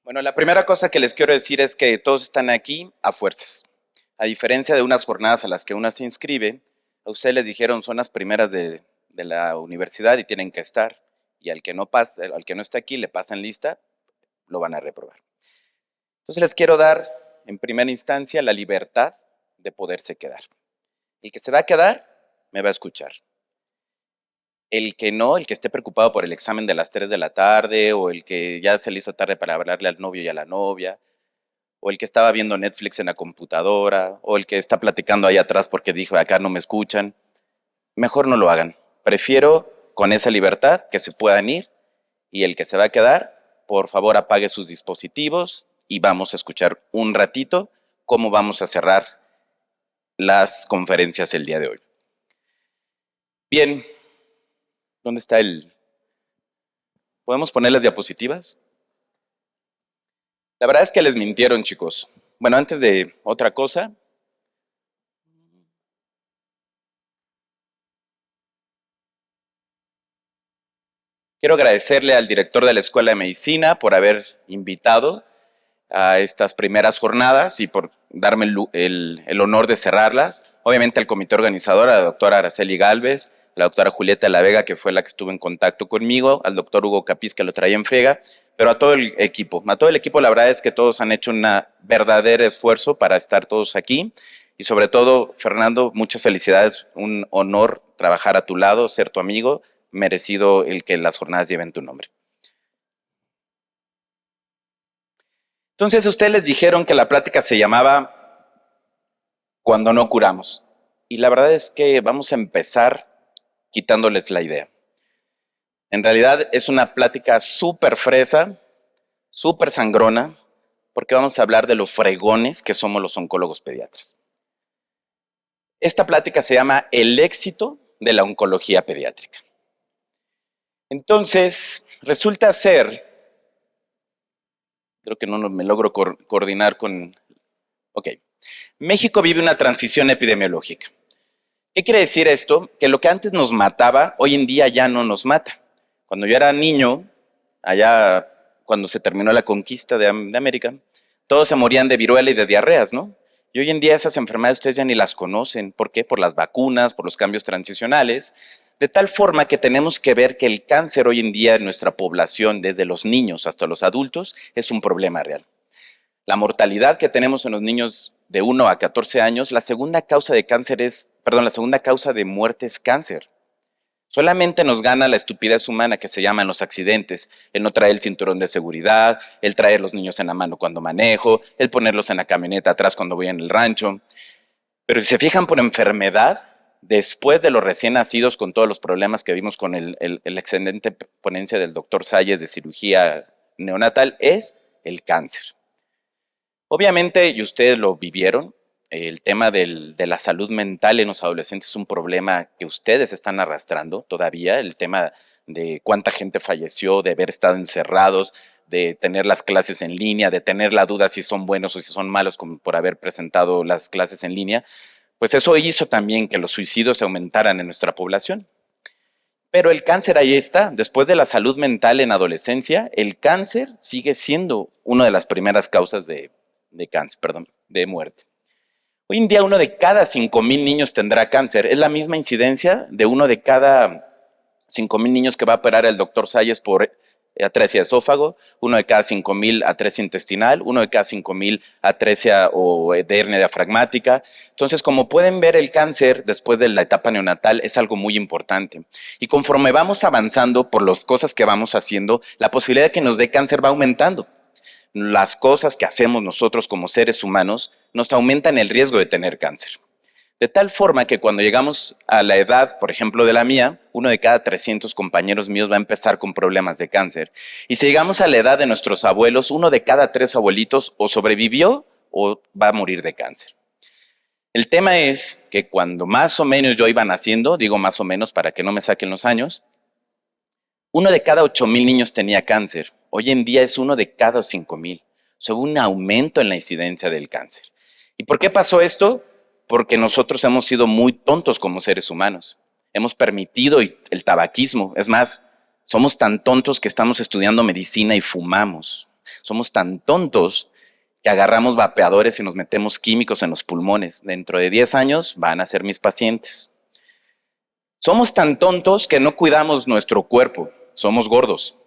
Bueno, la primera cosa que les quiero decir es que todos están aquí a fuerzas. A diferencia de unas jornadas a las que una se inscribe, a ustedes les dijeron son las primeras de la universidad y tienen que estar. Y al que no pasa, al que no está aquí, le pasan lista, lo van a reprobar. Entonces les quiero dar, en primera instancia, la libertad de poderse quedar. El que se va a quedar, me va a escuchar. El que no, el que esté preocupado por el examen de las 3 de la tarde, o el que ya se le hizo tarde para hablarle al novio y a la novia, o el que estaba viendo Netflix en la computadora, o el que está platicando ahí atrás porque dijo, acá no me escuchan, mejor no lo hagan. Prefiero con esa libertad que se puedan ir, y el que se va a quedar, por favor apague sus dispositivos y vamos a escuchar un ratito cómo vamos a cerrar las conferencias el día de hoy. Bien, ¿dónde está el...? ¿Podemos poner las diapositivas? La verdad es que les mintieron, chicos. Bueno, antes de otra cosa, quiero agradecerle al director de la Escuela de Medicina por haber invitado a estas primeras jornadas y por darme el honor de cerrarlas. Obviamente al comité organizador, a la doctora Araceli Gálvez, a la doctora Julieta de la Vega, que fue la que estuvo en contacto conmigo, al doctor Hugo Capiz, que lo traía en friega, pero a todo el equipo. A todo el equipo, la verdad es que todos han hecho un verdadero esfuerzo para estar todos aquí. Y sobre todo, Fernando, muchas felicidades, un honor trabajar a tu lado, ser tu amigo, merecido el que las jornadas lleven tu nombre. Entonces, ustedes les dijeron que la plática se llamaba Cuando no curamos. Y la verdad es que vamos a empezar quitándoles la idea. En realidad es una plática súper fresa, súper sangrona, porque vamos a hablar de lo fregones que somos los oncólogos pediatras. Esta plática se llama El éxito de la oncología pediátrica. Entonces, resulta ser, creo que no me logro coordinar con... Ok, México vive una transición epidemiológica. ¿Qué quiere decir esto? Que lo que antes nos mataba, hoy en día ya no nos mata. Cuando yo era niño, allá cuando se terminó la conquista de América, todos se morían de viruela y de diarreas, ¿no? Y hoy en día esas enfermedades ustedes ya ni las conocen. ¿Por qué? Por las vacunas, por los cambios transicionales. De tal forma que tenemos que ver que el cáncer hoy en día en nuestra población, desde los niños hasta los adultos, es un problema real. La mortalidad que tenemos en los niños de 1 a 14 años, la segunda causa de cáncer es, perdón, la segunda causa de muerte es cáncer. Solamente nos gana la estupidez humana que se llaman los accidentes, el no traer el cinturón de seguridad, el traer los niños en la mano cuando manejo, el ponerlos en la camioneta atrás cuando voy en el rancho. Pero si se fijan por enfermedad, después de los recién nacidos con todos los problemas que vimos con el excelente ponencia del doctor Salles de cirugía neonatal, es el cáncer. Obviamente, y ustedes lo vivieron, el tema de la salud mental en los adolescentes es un problema que ustedes están arrastrando todavía, el tema de cuánta gente falleció, de haber estado encerrados, de tener las clases en línea, de tener la duda si son buenos o si son malos por haber presentado las clases en línea, pues eso hizo también que los suicidios aumentaran en nuestra población. Pero el cáncer ahí está, después de la salud mental en adolescencia, el cáncer sigue siendo una de las primeras causas de cáncer, perdón, de muerte. Hoy en día 1 de cada 5,000 niños tendrá cáncer. Es la misma incidencia de 1 de cada 5,000 niños que va a operar el doctor Salles por atresia de esófago, 1 de cada 5,000 atresia intestinal, 1 de cada 5,000 atresia o de hernia diafragmática. Entonces, como pueden ver, el cáncer después de la etapa neonatal es algo muy importante. Y conforme vamos avanzando por las cosas que vamos haciendo, la posibilidad de que nos dé cáncer va aumentando. Las cosas que hacemos nosotros como seres humanos nos aumentan el riesgo de tener cáncer. De tal forma que cuando llegamos a la edad, por ejemplo, de la mía, 1 de cada 300 compañeros míos va a empezar con problemas de cáncer. Y si llegamos a la edad de nuestros abuelos, 1 de cada 3 abuelitos o sobrevivió o va a morir de cáncer. El tema es que cuando más o menos yo iba naciendo, digo más o menos para que no me saquen los años, 1 de cada 8,000 niños tenía cáncer. Hoy en día es 1 de cada 5,000. O sea, hubo un aumento en la incidencia del cáncer. ¿Y por qué pasó esto? Porque nosotros hemos sido muy tontos como seres humanos. Hemos permitido el tabaquismo. Es más, somos tan tontos que estamos estudiando medicina y fumamos. Somos tan tontos que agarramos vapeadores y nos metemos químicos en los pulmones. Dentro de 10 años van a ser mis pacientes. Somos tan tontos que no cuidamos nuestro cuerpo. Somos gordos.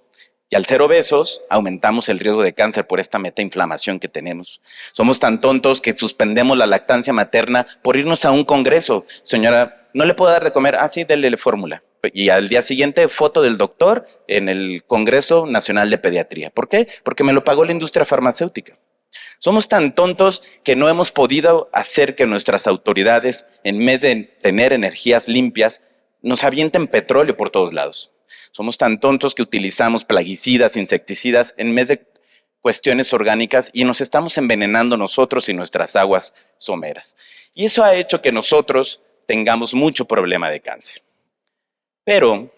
Y al ser obesos, aumentamos el riesgo de cáncer por esta metainflamación que tenemos. Somos tan tontos que suspendemos la lactancia materna por irnos a un congreso. Señora, ¿no le puedo dar de comer? Ah, sí, dele fórmula. Y al día siguiente, foto del doctor en el Congreso Nacional de Pediatría. ¿Por qué? Porque me lo pagó la industria farmacéutica. Somos tan tontos que no hemos podido hacer que nuestras autoridades, en vez de tener energías limpias, nos avienten petróleo por todos lados. Somos tan tontos que utilizamos plaguicidas, insecticidas en vez de cuestiones orgánicas y nos estamos envenenando nosotros y nuestras aguas someras. Y eso ha hecho que nosotros tengamos mucho problema de cáncer. Pero,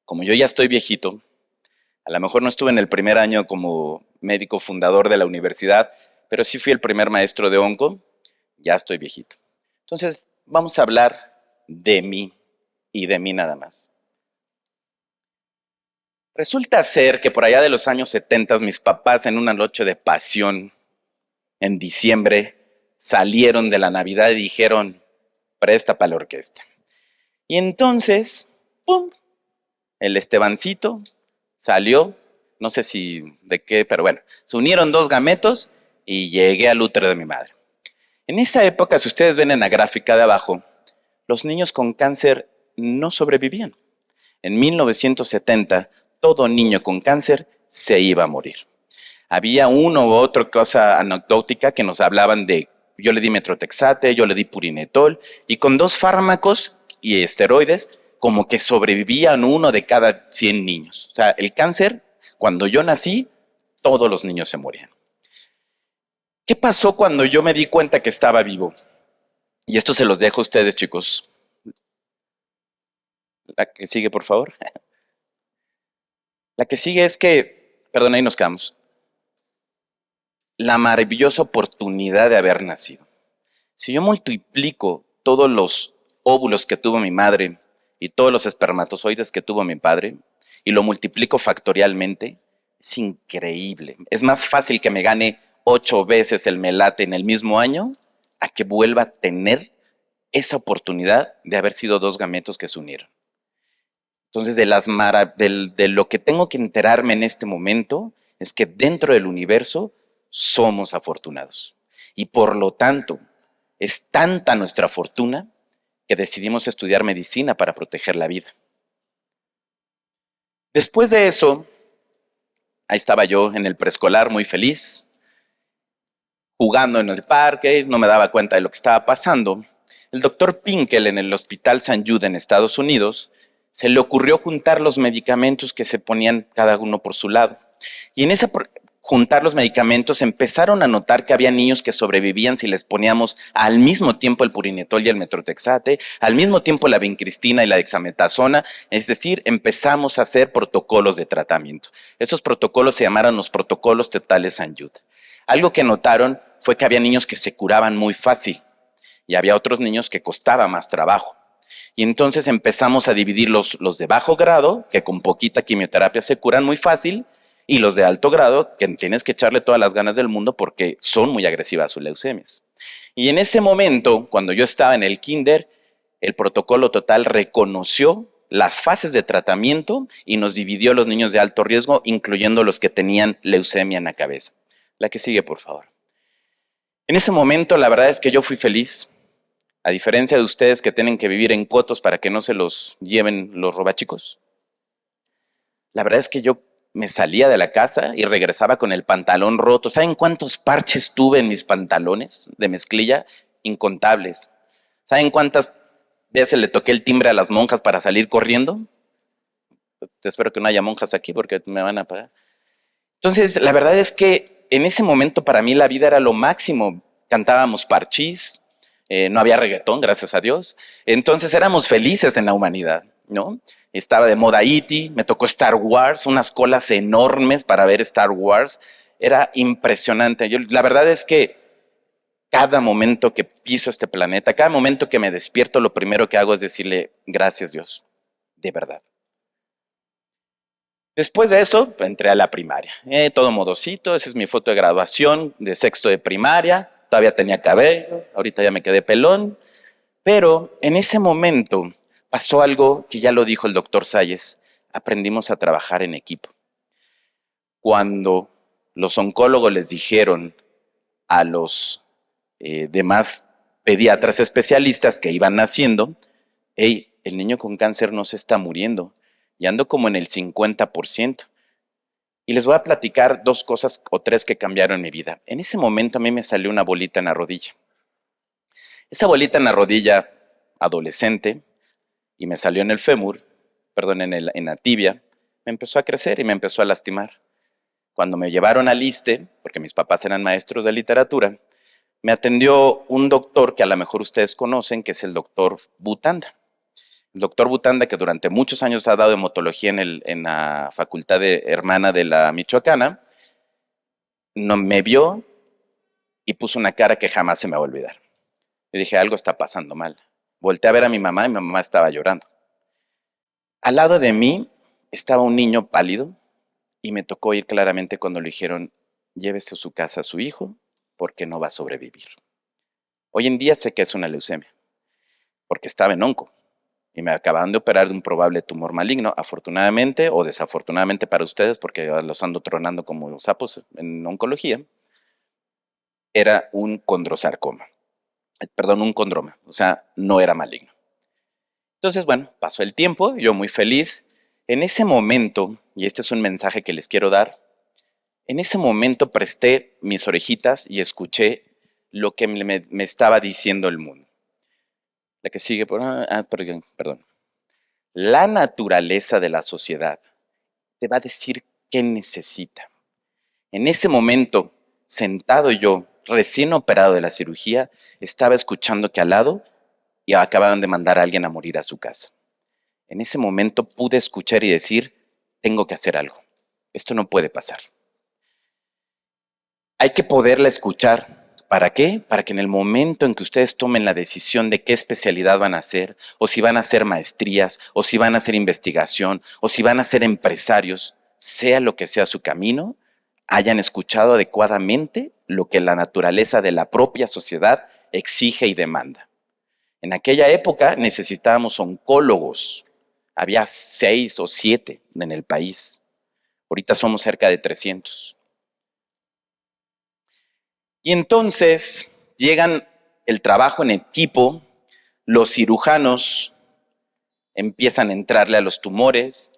como yo ya estoy viejito, a lo mejor no estuve en el primer año como médico fundador de la universidad, pero sí fui el primer maestro de onco, ya estoy viejito. Entonces, vamos a hablar de mí y de mí nada más. Resulta ser que por allá de los años 70, mis papás en una noche de pasión, en diciembre, salieron de la Navidad y dijeron, presta para la orquesta. Y entonces, ¡pum!, el Estebancito salió, no sé si de qué, pero bueno, se unieron dos gametos y llegué al útero de mi madre. En esa época, si ustedes ven en la gráfica de abajo, los niños con cáncer no sobrevivían. En 1970, todo niño con cáncer se iba a morir. Había uno u otra cosa anecdótica que nos hablaban de, yo le di metrotexate, yo le di purinetol, y con 2 fármacos y esteroides, como que sobrevivían 1 de cada 100 niños. O sea, el cáncer, cuando yo nací, todos los niños se morían. ¿Qué pasó cuando yo me di cuenta que estaba vivo? Y esto se los dejo a ustedes, chicos. La que sigue, por favor. La que sigue es que, perdón, ahí nos quedamos. La maravillosa oportunidad de haber nacido. Si yo multiplico todos los óvulos que tuvo mi madre y todos los espermatozoides que tuvo mi padre y lo multiplico factorialmente, es increíble. Es más fácil que me gane 8 veces el melate en el mismo año a que vuelva a tener esa oportunidad de haber sido 2 gametos que se unieron. Entonces, de lo que tengo que enterarme en este momento es que dentro del universo somos afortunados. Y por lo tanto, es tanta nuestra fortuna que decidimos estudiar medicina para proteger la vida. Después de eso, ahí estaba yo en el preescolar muy feliz, jugando en el parque, no me daba cuenta de lo que estaba pasando. El doctor Pinkel en el Hospital St. Jude en Estados Unidos se le ocurrió juntar los medicamentos que se ponían cada uno por su lado. Y en esa juntar los medicamentos empezaron a notar que había niños que sobrevivían si les poníamos al mismo tiempo el purinetol y el metrotexate, al mismo tiempo la vincristina y la dexametasona, es decir, empezamos a hacer protocolos de tratamiento. Estos protocolos se llamaron los protocolos tetales St. Jude. Algo que notaron fue que había niños que se curaban muy fácil y había otros niños que costaba más trabajo. Y entonces empezamos a dividir los de bajo grado, que con poquita quimioterapia se curan muy fácil, y los de alto grado, que tienes que echarle todas las ganas del mundo porque son muy agresivas sus leucemias. Y en ese momento, cuando yo estaba en el kinder, el protocolo total reconoció las fases de tratamiento y nos dividió los niños de alto riesgo, incluyendo los que tenían leucemia en la cabeza. La que sigue, por favor. En ese momento, la verdad es que yo fui feliz. A diferencia de ustedes que tienen que vivir en cotos para que no se los lleven los robachicos. La verdad es que yo me salía de la casa y regresaba con el pantalón roto. ¿Saben cuántos parches tuve en mis pantalones de mezclilla? Incontables. ¿Saben cuántas veces le toqué el timbre a las monjas para salir corriendo? Espero que no haya monjas aquí porque me van a pagar. Entonces, la verdad es que en ese momento para mí la vida era lo máximo. Cantábamos parchís. No había reggaetón, gracias a Dios. Entonces éramos felices en la humanidad, ¿no? Estaba de moda E.T., me tocó Star Wars, unas colas enormes para ver Star Wars. Era impresionante. La verdad es que cada momento que piso este planeta, cada momento que me despierto, lo primero que hago es decirle, gracias Dios, de verdad. Después de eso, entré a la primaria. Todo modosito, esa es mi foto de graduación de sexto de primaria. Todavía tenía cabello, ahorita ya me quedé pelón. Pero en ese momento pasó algo que ya lo dijo el doctor Salles. Aprendimos a trabajar en equipo. Cuando los oncólogos les dijeron a los demás pediatras especialistas que iban naciendo, hey, el niño con cáncer no se está muriendo, y ando como en el 50%. Y les voy a platicar dos cosas o tres que cambiaron mi vida. En ese momento a mí me salió una bolita en la rodilla. Esa bolita en la rodilla adolescente, y me salió en el fémur, perdón, en la tibia, me empezó a crecer y me empezó a lastimar. Cuando me llevaron al ISSSTE, porque mis papás eran maestros de literatura, me atendió un doctor que a lo mejor ustedes conocen, que es el doctor Butanda. El doctor Butanda, que durante muchos años ha dado hematología en la facultad hermana de la Michoacana, no, me vio y puso una cara que jamás se me va a olvidar. Y dije, algo está pasando mal. Volteé a ver a mi mamá y mi mamá estaba llorando. Al lado de mí estaba un niño pálido y me tocó ir claramente cuando le dijeron, llévese a su casa a su hijo porque no va a sobrevivir. Hoy en día sé que es una leucemia, porque estaba en onco y me acababan de operar de un probable tumor maligno, afortunadamente o desafortunadamente para ustedes, porque los ando tronando como sapos en oncología, era un condrosarcoma, perdón, un condroma, o sea, no era maligno. Entonces, bueno, pasó el tiempo, yo muy feliz. En ese momento, y este es un mensaje que les quiero dar, en ese momento presté mis orejitas y escuché lo que me estaba diciendo el mundo. La que sigue, perdón. La naturaleza de la sociedad te va a decir qué necesita. En ese momento, sentado yo, recién operado de la cirugía, estaba escuchando que al lado y acababan de mandar a alguien a morir a su casa. En ese momento pude escuchar y decir, tengo que hacer algo. Esto no puede pasar. Hay que poderla escuchar. ¿Para qué? Para que en el momento en que ustedes tomen la decisión de qué especialidad van a hacer, o si van a hacer maestrías, o si van a hacer investigación, o si van a ser empresarios, sea lo que sea su camino, hayan escuchado adecuadamente lo que la naturaleza de la propia sociedad exige y demanda. En aquella época necesitábamos oncólogos. Había 6 o 7 en el país. Ahorita somos cerca de 300. Y entonces llegan el trabajo en equipo, los cirujanos empiezan a entrarle a los tumores,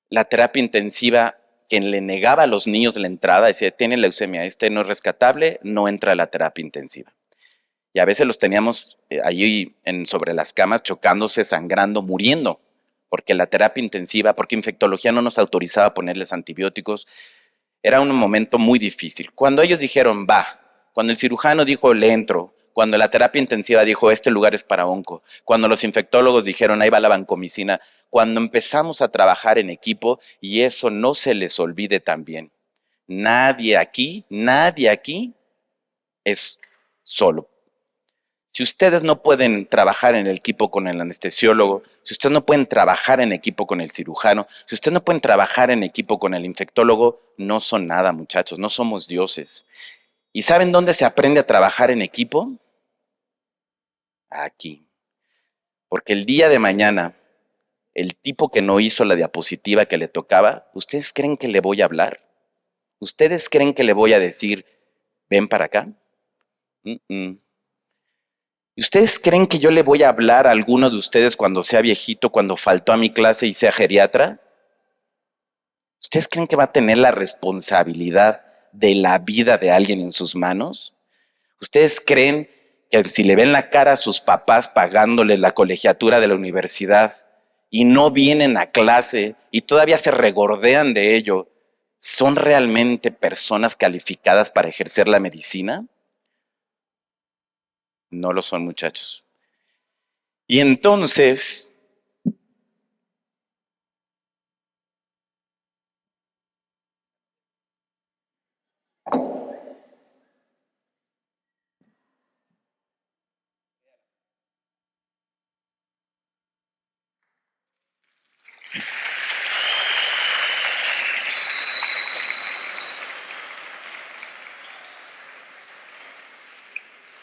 la terapia intensiva que le negaba a los niños la entrada, decía, tiene leucemia, este no es rescatable, no entra a la terapia intensiva. Y a veces los teníamos allí sobre las camas chocándose, sangrando, muriendo, porque la terapia intensiva, porque infectología no nos autorizaba ponerles antibióticos. Era un momento muy difícil. Cuando ellos dijeron, va, cuando el cirujano dijo, le entro, cuando la terapia intensiva dijo, este lugar es para onco, cuando los infectólogos dijeron, ahí va la vancomicina, cuando empezamos a trabajar en equipo, y eso no se les olvide también, nadie aquí es solo. Si ustedes no pueden trabajar en el equipo con el anestesiólogo, si ustedes no pueden trabajar en equipo con el cirujano, si ustedes no pueden trabajar en equipo con el infectólogo, no son nada, muchachos, no somos dioses. ¿Y saben dónde se aprende a trabajar en equipo? Aquí. Porque el día de mañana, el tipo que no hizo la diapositiva que le tocaba, ¿ustedes creen que le voy a hablar? ¿Ustedes creen que le voy a decir, ven para acá? ¿Y ustedes creen que yo le voy a hablar a alguno de ustedes cuando sea viejito, cuando faltó a mi clase y sea geriatra? ¿Ustedes creen que va a tener la responsabilidad de la vida de alguien en sus manos? ¿Ustedes creen que si le ven la cara a sus papás pagándoles la colegiatura de la universidad y no vienen a clase y todavía se regordean de ello, son realmente personas calificadas para ejercer la medicina? No lo son, muchachos. Y entonces,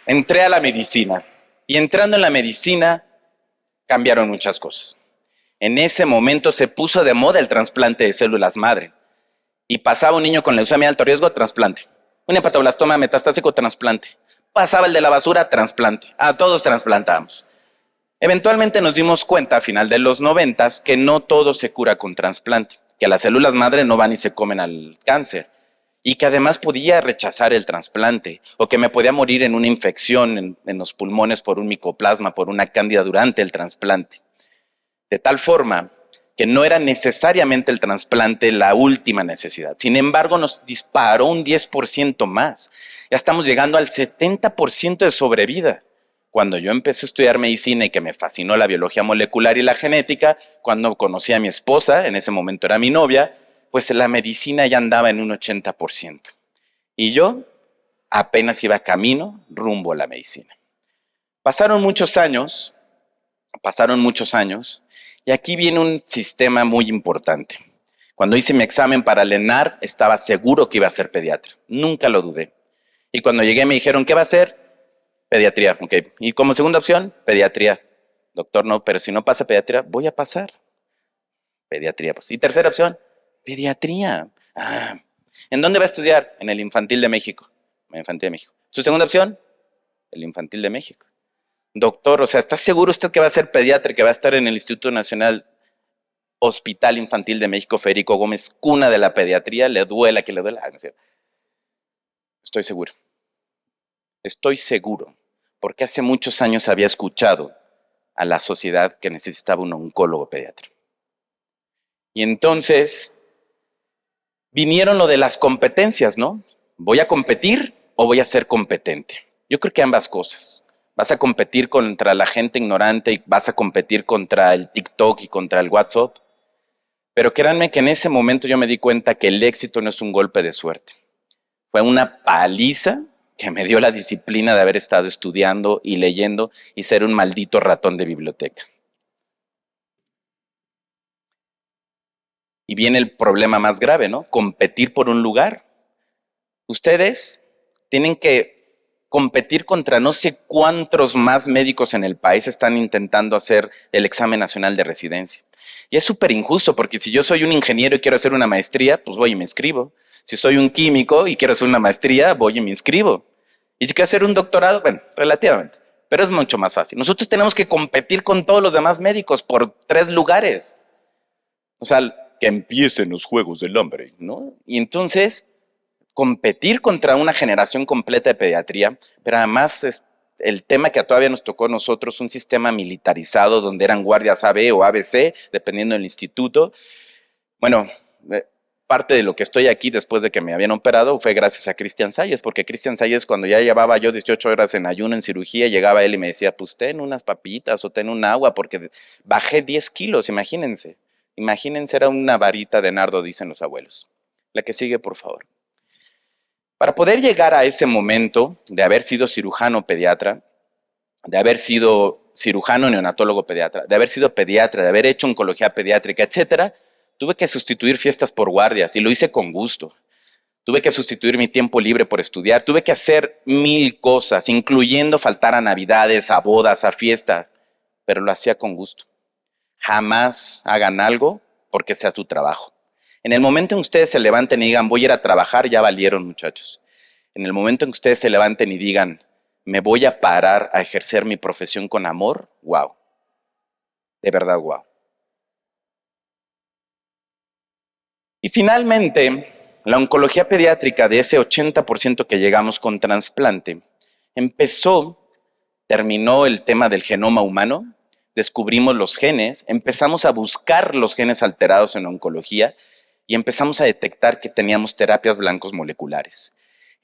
entré a la medicina y entrando en la medicina cambiaron muchas cosas. En ese momento se puso de moda el trasplante de células madre y pasaba un niño con leucemia de alto riesgo, trasplante. Un hepatoblastoma metastásico, trasplante. Pasaba el de la basura, trasplante. A todos trasplantamos. Eventualmente nos dimos cuenta a final de los 90 que no todo se cura con trasplante, que las células madre no van y se comen al cáncer y que además podía rechazar el trasplante o que me podía morir en una infección en los pulmones por un micoplasma, por una cándida durante el trasplante. De tal forma que no era necesariamente el trasplante la última necesidad. Sin embargo, nos disparó un 10% más. Ya estamos llegando al 70% de sobrevida. Cuando yo empecé a estudiar medicina y que me fascinó la biología molecular y la genética, cuando conocí a mi esposa, en ese momento era mi novia, pues la medicina ya andaba en un 80%. Y yo apenas iba camino rumbo a la medicina. Pasaron muchos años, y aquí viene un sistema muy importante. Cuando hice mi examen para el ENAR, estaba seguro que iba a ser pediatra. Nunca lo dudé. Y cuando llegué me dijeron, ¿qué va a ser? Pediatría, ok. Y como segunda opción, pediatría. Doctor, no, pero si no pasa pediatría, voy a pasar. Pediatría, pues. Y tercera opción, pediatría. Ah. ¿En dónde va a estudiar? En el Infantil de México. En el Infantil de México. ¿Su segunda opción? El Infantil de México. Doctor, o sea, ¿está seguro usted que va a ser pediatra, que va a estar en el Instituto Nacional Hospital Infantil de México, Federico Gómez, cuna de la pediatría? ¿Le duela que le duela? Ah, no es cierto. Estoy seguro. Estoy seguro, porque hace muchos años había escuchado a la sociedad que necesitaba un oncólogo pediatra. Y entonces vinieron lo de las competencias, ¿no? ¿Voy a competir o voy a ser competente? Yo creo que ambas cosas. Vas a competir contra la gente ignorante y vas a competir contra el TikTok y contra el WhatsApp. Pero créanme que en ese momento yo me di cuenta que el éxito no es un golpe de suerte. Fue una paliza que me dio la disciplina de haber estado estudiando y leyendo y ser un maldito ratón de biblioteca. Y viene el problema más grave, ¿no? Competir por un lugar. Ustedes tienen que competir contra no sé cuántos más médicos en el país están intentando hacer el examen nacional de residencia. Y es súper injusto porque si yo soy un ingeniero y quiero hacer una maestría, pues voy y me inscribo. Si soy un químico y quiero hacer una maestría, voy y me inscribo. Y si quiero hacer un doctorado, bueno, relativamente, pero es mucho más fácil. Nosotros tenemos que competir con todos los demás médicos por 3 lugares. O sea, que empiecen los Juegos del Hambre, ¿no? Y entonces, competir contra una generación completa de pediatría, pero además es el tema que todavía nos tocó a nosotros, un sistema militarizado donde eran guardias AB o ABC, dependiendo del instituto. Bueno, parte de lo que estoy aquí después de que me habían operado fue gracias a Cristian Salles, porque Cristian Salles, cuando ya llevaba yo 18 horas en ayuno en cirugía, llegaba él y me decía, pues ten unas papitas o ten un agua, porque bajé 10 kilos, imagínense. Imagínense, era una varita de nardo, dicen los abuelos. La que sigue, por favor. Para poder llegar a ese momento de haber sido cirujano pediatra, de haber sido cirujano neonatólogo pediatra, de haber sido pediatra, de haber hecho oncología pediátrica, etcétera, tuve que sustituir fiestas por guardias y lo hice con gusto. Tuve que sustituir mi tiempo libre por estudiar, tuve que hacer 1000 cosas, incluyendo faltar a navidades, a bodas, a fiestas, pero lo hacía con gusto. Jamás hagan algo porque sea tu trabajo. En el momento en que ustedes se levanten y digan, voy a ir a trabajar, ya valieron, muchachos. En el momento en que ustedes se levanten y digan, me voy a parar a ejercer mi profesión con amor, wow. De verdad, wow. Y finalmente, la oncología pediátrica de ese 80% que llegamos con trasplante, terminó el tema del genoma humano, descubrimos los genes, empezamos a buscar los genes alterados en oncología y empezamos a detectar que teníamos terapias blancos moleculares.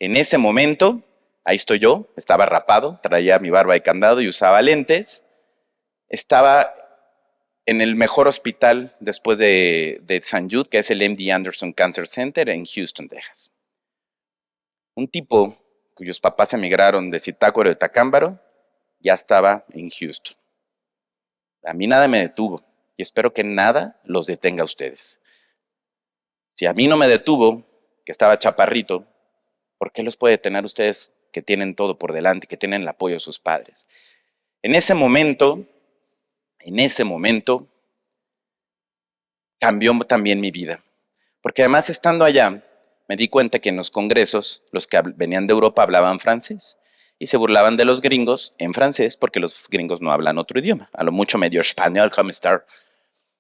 En ese momento, ahí estoy yo, estaba rapado, traía mi barba de candado y usaba lentes, estaba en el mejor hospital después de St. Jude, que es el MD Anderson Cancer Center en Houston, Texas. Un tipo cuyos papás emigraron de Zitácuaro de Tacámbaro ya estaba en Houston. A mí nada me detuvo y espero que nada los detenga a ustedes. Si a mí no me detuvo, que estaba chaparrito, ¿por qué los puede detener ustedes que tienen todo por delante, que tienen el apoyo de sus padres. En ese momento, cambió también mi vida. Porque además, estando allá, me di cuenta que en los congresos, los que venían de Europa hablaban francés y se burlaban de los gringos en francés porque los gringos no hablan otro idioma. A lo mucho medio español, como estar.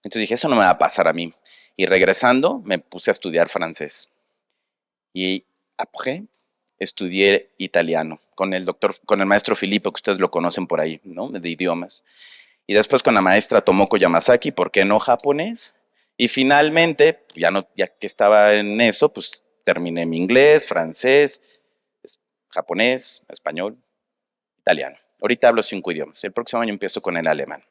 Entonces dije, eso no me va a pasar a mí. Y regresando, me puse a estudiar francés. Y après, estudié italiano con el maestro Filippo, que ustedes lo conocen por ahí, ¿no? De idiomas. Y después con la maestra Tomoko Yamasaki, ¿por qué no japonés? Y finalmente, ya que estaba en eso, pues terminé mi inglés, francés, japonés, español, italiano. Ahorita hablo 5 idiomas. El próximo año empiezo con el alemán.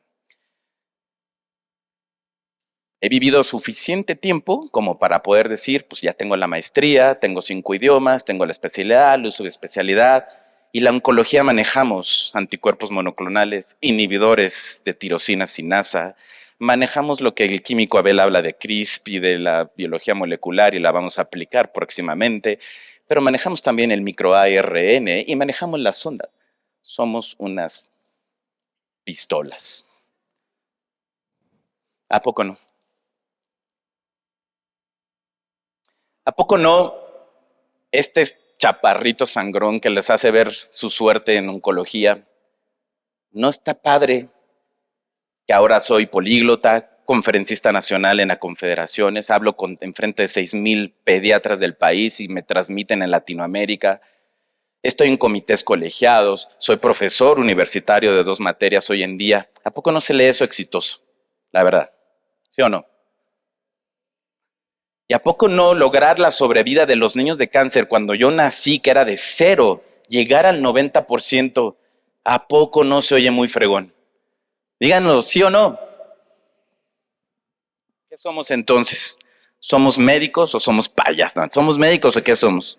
He vivido suficiente tiempo como para poder decir, pues ya tengo la maestría, tengo 5 idiomas, tengo la especialidad, el uso de especialidad, y la oncología manejamos anticuerpos monoclonales, inhibidores de tirosina sinasa, manejamos lo que el químico Abel habla de CRISPR y de la biología molecular y la vamos a aplicar próximamente, pero manejamos también el microARN y manejamos la sonda. Somos unas pistolas. ¿A poco no? ¿A poco no este chaparrito sangrón que les hace ver su suerte en oncología? ¿No está padre que ahora soy políglota, conferencista nacional en las confederaciones, hablo en frente de 6,000 pediatras del país y me transmiten en Latinoamérica? Estoy en comités colegiados, soy profesor universitario de 2 materias hoy en día. ¿A poco no se lee eso exitoso? La verdad, ¿sí o no? ¿Y a poco no lograr la sobrevida de los niños de cáncer cuando yo nací, que era de 0, llegar al 90%? ¿A poco no se oye muy fregón? Díganos, ¿sí o no? ¿Qué somos entonces? ¿Somos médicos o somos payas? ¿No? ¿Somos médicos o qué somos?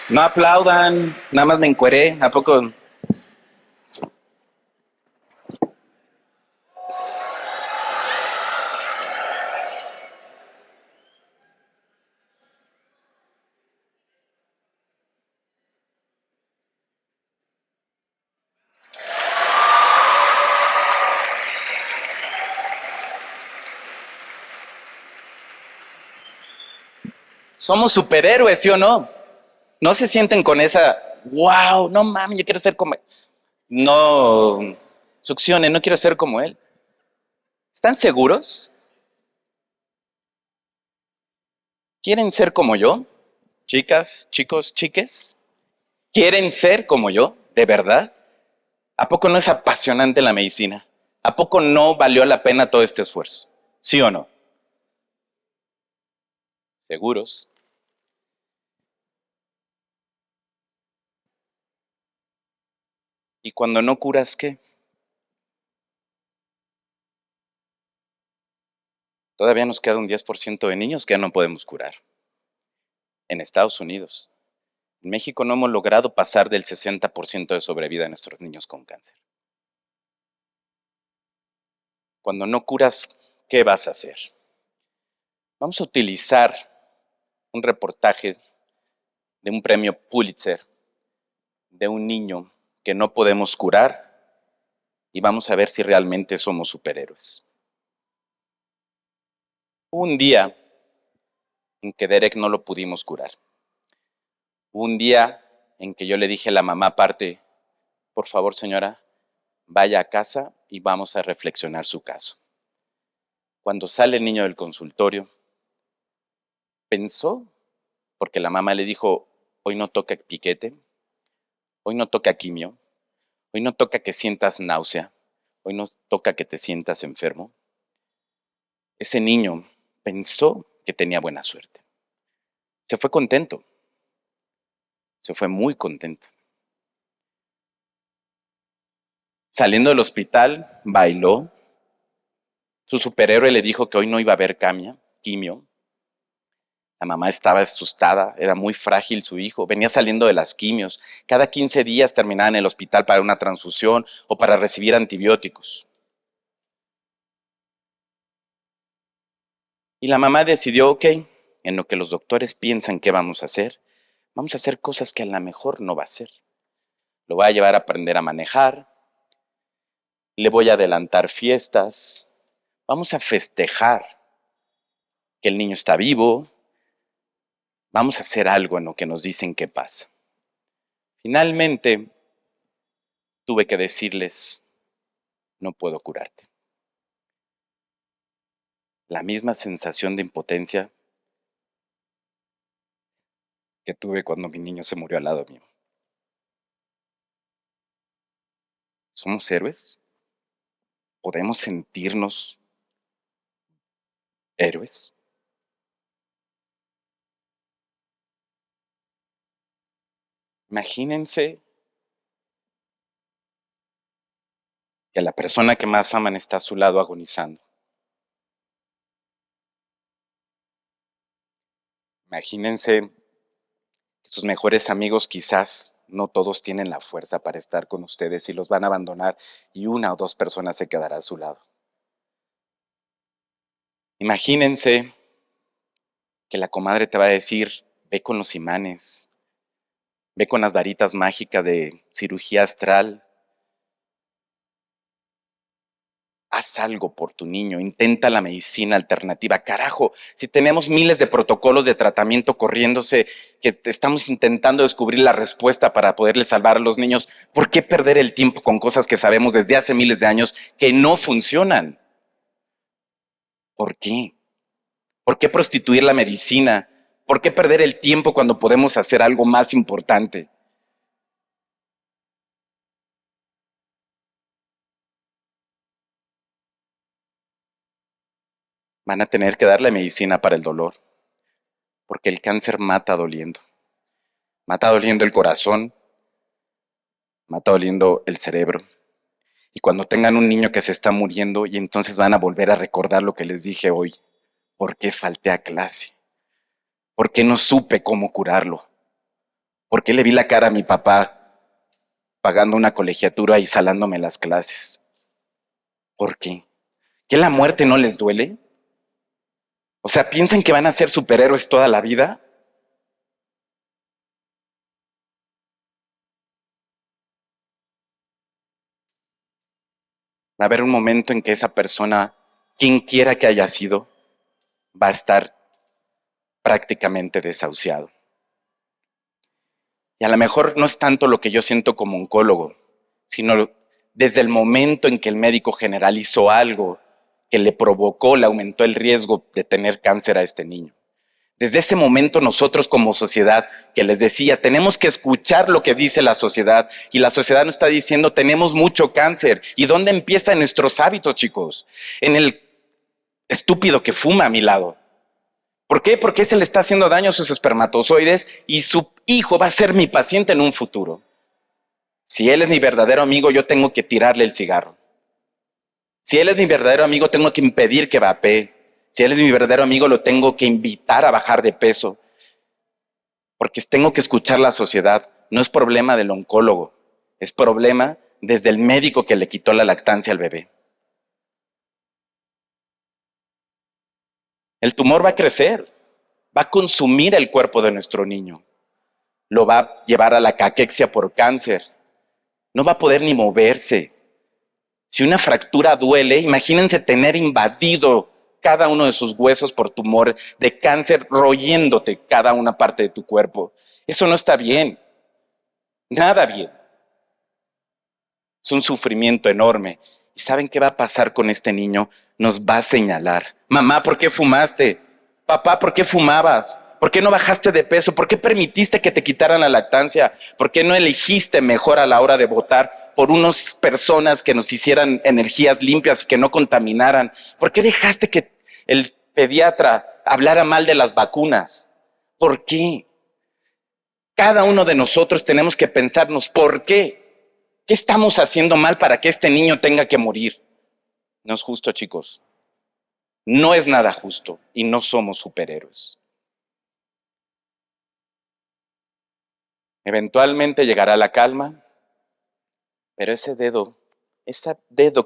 No aplaudan, nada más me encueré. ¿A poco? Somos superhéroes, ¿sí o no? No se sienten con esa, wow, no mames, yo quiero ser como él. No succionen, no quiero ser como él. ¿Están seguros? ¿Quieren ser como yo? Chicas, chicos, chiques, ¿quieren ser como yo? ¿De verdad? ¿A poco no es apasionante la medicina? ¿A poco no valió la pena todo este esfuerzo? ¿Sí o no? ¿Seguros? ¿Y cuando no curas qué? Todavía nos queda un 10% de niños que ya no podemos curar. En Estados Unidos. En México no hemos logrado pasar del 60% de sobrevida de nuestros niños con cáncer. Cuando no curas, ¿qué vas a hacer? Vamos a utilizar un reportaje de un premio Pulitzer de un niño que no podemos curar y vamos a ver si realmente somos superhéroes. Hubo un día en que Derek no lo pudimos curar. Hubo un día en que yo le dije a la mamá aparte, por favor señora, vaya a casa y vamos a reflexionar su caso. Cuando sale el niño del consultorio, pensó, porque la mamá le dijo, hoy no toca piquete, hoy no toca quimio, hoy no toca que sientas náusea, hoy no toca que te sientas enfermo. Ese niño pensó que tenía buena suerte. Se fue contento, se fue muy contento. Saliendo del hospital, bailó. Su superhéroe le dijo que hoy no iba a haber quimio. La mamá estaba asustada, era muy frágil su hijo, venía saliendo de las quimios. Cada 15 días terminaba en el hospital para una transfusión o para recibir antibióticos. Y la mamá decidió, ok, en lo que los doctores piensan que vamos a hacer cosas que a lo mejor no va a hacer. Lo voy a llevar a aprender a manejar, le voy a adelantar fiestas, vamos a festejar que el niño está vivo, vamos a hacer algo en lo que nos dicen que pasa. Finalmente, tuve que decirles, no puedo curarte. La misma sensación de impotencia que tuve cuando mi niño se murió al lado mío. ¿Somos héroes? ¿Podemos sentirnos héroes? Imagínense que la persona que más aman está a su lado agonizando. Imagínense que sus mejores amigos quizás no todos tienen la fuerza para estar con ustedes y los van a abandonar y una o dos personas se quedará a su lado. Imagínense que la comadre te va a decir, ve con los imanes, ve con las varitas mágicas de cirugía astral, haz algo por tu niño, intenta la medicina alternativa. Carajo, si tenemos miles de protocolos de tratamiento corriéndose, que estamos intentando descubrir la respuesta para poderle salvar a los niños, ¿por qué perder el tiempo con cosas que sabemos desde hace miles de años que no funcionan? ¿Por qué? ¿Por qué prostituir la medicina? ¿Por qué perder el tiempo cuando podemos hacer algo más importante? Van a tener que darle medicina para el dolor, porque el cáncer mata doliendo. Mata doliendo el corazón, mata doliendo el cerebro. Y cuando tengan un niño que se está muriendo, y entonces van a volver a recordar lo que les dije hoy. ¿Por qué falté a clase? ¿Por qué no supe cómo curarlo? ¿Por qué le vi la cara a mi papá pagando una colegiatura y salándome las clases? ¿Por qué? ¿Que la muerte no les duele? O sea, ¿piensan que van a ser superhéroes toda la vida? Va a haber un momento en que esa persona, quien quiera que haya sido, va a estar prácticamente desahuciado. Y a lo mejor no es tanto lo que yo siento como oncólogo, sino desde el momento en que el médico general hizo algo que le provocó, le aumentó el riesgo de tener cáncer a este niño. Desde ese momento nosotros como sociedad, que les decía, tenemos que escuchar lo que dice la sociedad, y la sociedad nos está diciendo, tenemos mucho cáncer. ¿Y dónde empieza en nuestros hábitos, chicos? En el estúpido que fuma a mi lado. ¿Por qué? Porque se le está haciendo daño a sus espermatozoides y su hijo va a ser mi paciente en un futuro. Si él es mi verdadero amigo, yo tengo que tirarle el cigarro. Si él es mi verdadero amigo, tengo que impedir que vapee. Si él es mi verdadero amigo, lo tengo que invitar a bajar de peso. Porque tengo que escuchar la sociedad. No es problema del oncólogo, es problema desde el médico que le quitó la lactancia al bebé. El tumor va a crecer, va a consumir el cuerpo de nuestro niño. Lo va a llevar a la caquexia por cáncer. No va a poder ni moverse. Si una fractura duele, imagínense tener invadido cada uno de sus huesos por tumor de cáncer, royéndote cada una parte de tu cuerpo. Eso no está bien, nada bien. Es un sufrimiento enorme. ¿Y saben qué va a pasar con este niño? Nos va a señalar. Mamá, ¿por qué fumaste? Papá, ¿por qué fumabas? ¿Por qué no bajaste de peso? ¿Por qué permitiste que te quitaran la lactancia? ¿Por qué no elegiste mejor a la hora de votar por unas personas que nos hicieran energías limpias y que no contaminaran? ¿Por qué dejaste que el pediatra hablara mal de las vacunas? ¿Por qué? Cada uno de nosotros tenemos que pensarnos, ¿por qué? ¿Qué estamos haciendo mal para que este niño tenga que morir? No es justo, chicos. No es nada justo y no somos superhéroes. Eventualmente llegará la calma, pero ese dedo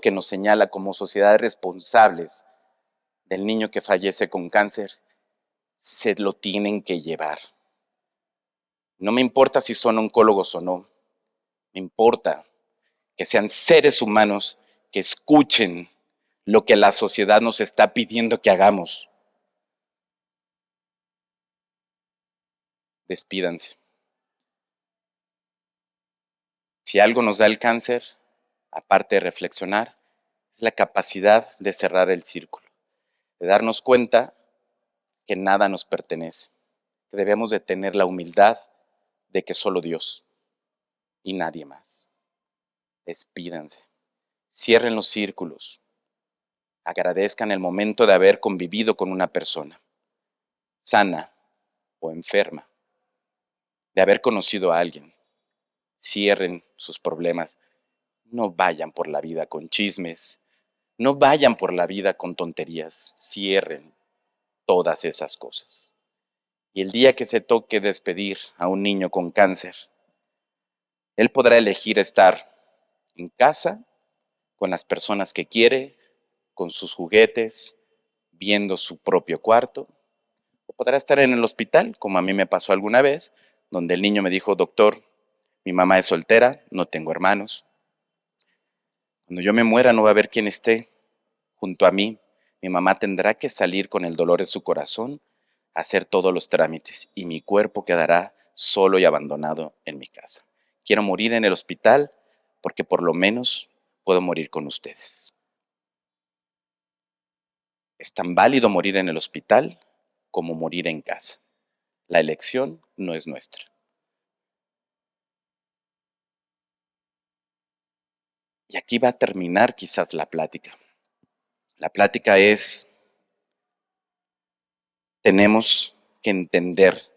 que nos señala como sociedades responsables del niño que fallece con cáncer, se lo tienen que llevar. No me importa si son oncólogos o no, me importa que sean seres humanos que escuchen lo que la sociedad nos está pidiendo que hagamos. Despídanse. Si algo nos da el cáncer, aparte de reflexionar, es la capacidad de cerrar el círculo, de darnos cuenta que nada nos pertenece, que debemos de tener la humildad de que solo Dios y nadie más. Despídanse, cierren los círculos, agradezcan el momento de haber convivido con una persona, sana o enferma, de haber conocido a alguien. Cierren sus problemas. No vayan por la vida con chismes. No vayan por la vida con tonterías. Cierren todas esas cosas. Y el día que se toque despedir a un niño con cáncer, él podrá elegir estar en casa, con las personas que quiere, con sus juguetes, viendo su propio cuarto, o podrá estar en el hospital, como a mí me pasó alguna vez, donde el niño me dijo, doctor, mi mamá es soltera, no tengo hermanos. Cuando yo me muera no va a haber quien esté junto a mí. Mi mamá tendrá que salir con el dolor en su corazón a hacer todos los trámites y mi cuerpo quedará solo y abandonado en mi casa. Quiero morir en el hospital porque por lo menos puedo morir con ustedes. Es tan válido morir en el hospital como morir en casa. La elección no es nuestra. Y aquí va a terminar quizás la plática. La plática es, tenemos que entender